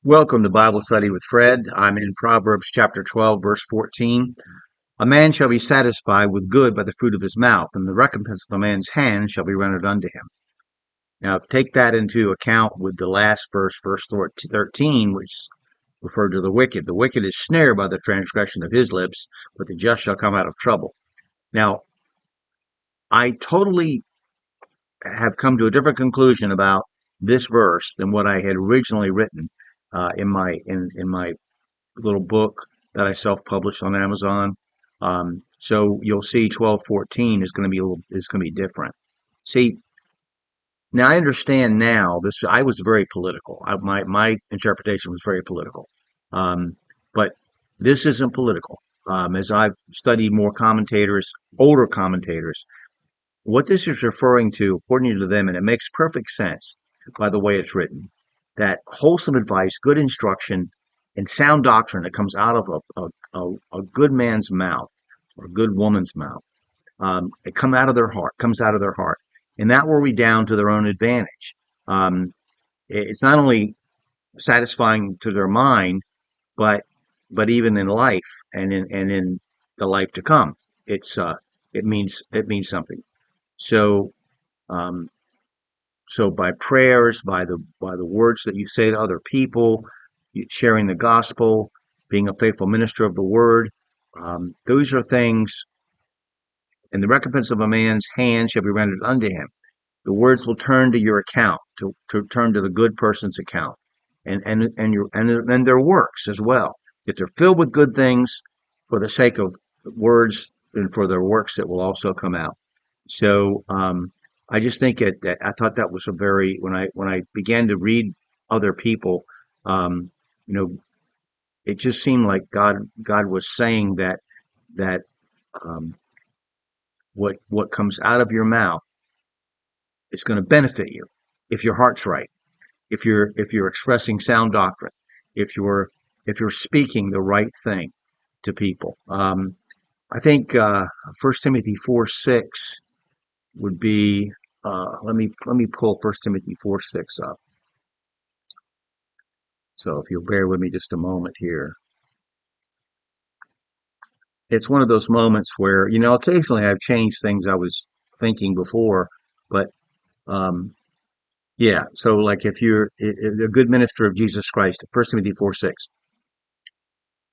Welcome to Bible Study with Fred. I'm in Proverbs chapter 12, verse 14. A man shall be satisfied with good by the fruit of his mouth, and the recompense of a man's hand shall be rendered unto him. Now, take that into account with the last verse, verse 13, which referred to the wicked. The wicked is snared by the transgression of his lips, but the just shall come out of trouble. Now, I totally have come to a different conclusion about this verse than what I had originally written in my little book that I self-published on Amazon. So you'll see 12:14 is going to be different. See, now I understand now this. I was very political. My interpretation was very political, but this isn't political. As I've studied more commentators, older commentators, what this is referring to, according to them, and it makes perfect sense by the way it's written, that wholesome advice, good instruction, and sound doctrine that comes out of a good man's mouth or a good woman's mouth, it comes out of their heart, and that will redound to their own advantage. It's not only satisfying to their mind, but even in life and in the life to come, it means something. So, um, so by prayers, by the words that you say to other people, sharing the gospel, being a faithful minister of the word, those are things. And the recompense of a man's hand shall be rendered unto him. The words will turn to your account, to turn to the good person's account, and their works as well. If they're filled with good things, for the sake of words and for their works, that will also come out. So I just think that I thought that was a very when I began to read other people, um, you know, it just seemed like God was saying that um, what comes out of your mouth is going to benefit you if your heart's right, if you're expressing sound doctrine, if you're speaking the right thing to people. I think 1 Timothy 4:6 would be. Let me pull 1 Timothy 4:6 up. So if you'll bear with me just a moment here. It's one of those moments where, occasionally I've changed things I was thinking before, but um, yeah. So like if you're a good minister of Jesus Christ, 1 Timothy 4:6.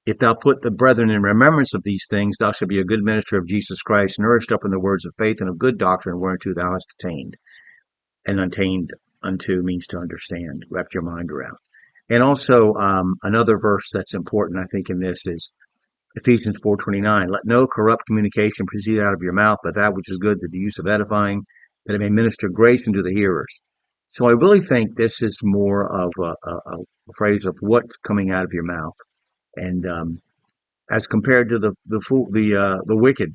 If thou put the brethren in remembrance of these things, thou shalt be a good minister of Jesus Christ, nourished up in the words of faith and of good doctrine, whereunto thou hast attained. And attained unto means to understand, wrap your mind around. And also another verse that's important, I think, in this is Ephesians 4:29. Let no corrupt communication proceed out of your mouth, but that which is good to the use of edifying, that it may minister grace unto the hearers. So I really think this is more of a phrase of what's coming out of your mouth, and as compared to the wicked,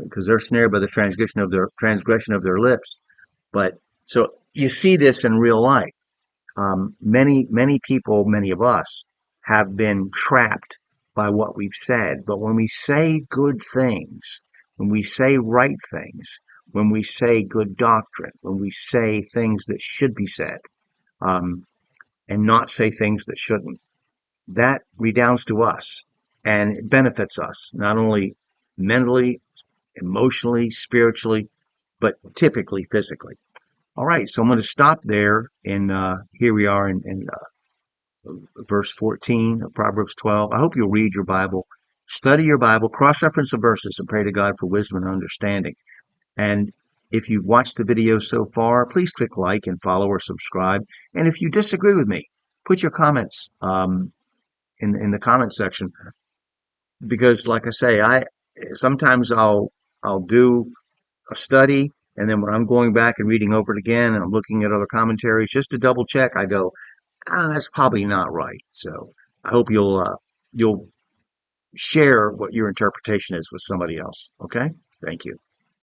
because they're snared by the transgression of their lips. But so you see this in real life. Many people, many of us, have been trapped by what we've said. But when we say good things, when we say right things, when we say good doctrine, when we say things that should be said, um, and not say things that shouldn't, that redounds to us and it benefits us, not only mentally, emotionally, spiritually, but typically physically. All right, so I'm going to stop there, and here we are in verse 14 of Proverbs 12. I hope you'll read your Bible, study your Bible, cross-reference the verses, and pray to God for wisdom and understanding. And if you've watched the video so far, please click like and follow or subscribe. And if you disagree with me, put your comments in the comment section, because, like I say, sometimes I'll do a study, and then when I'm going back and reading over it again, and I'm looking at other commentaries just to double check, I go, that's probably not right. So I hope you'll share what your interpretation is with somebody else. Okay, thank you.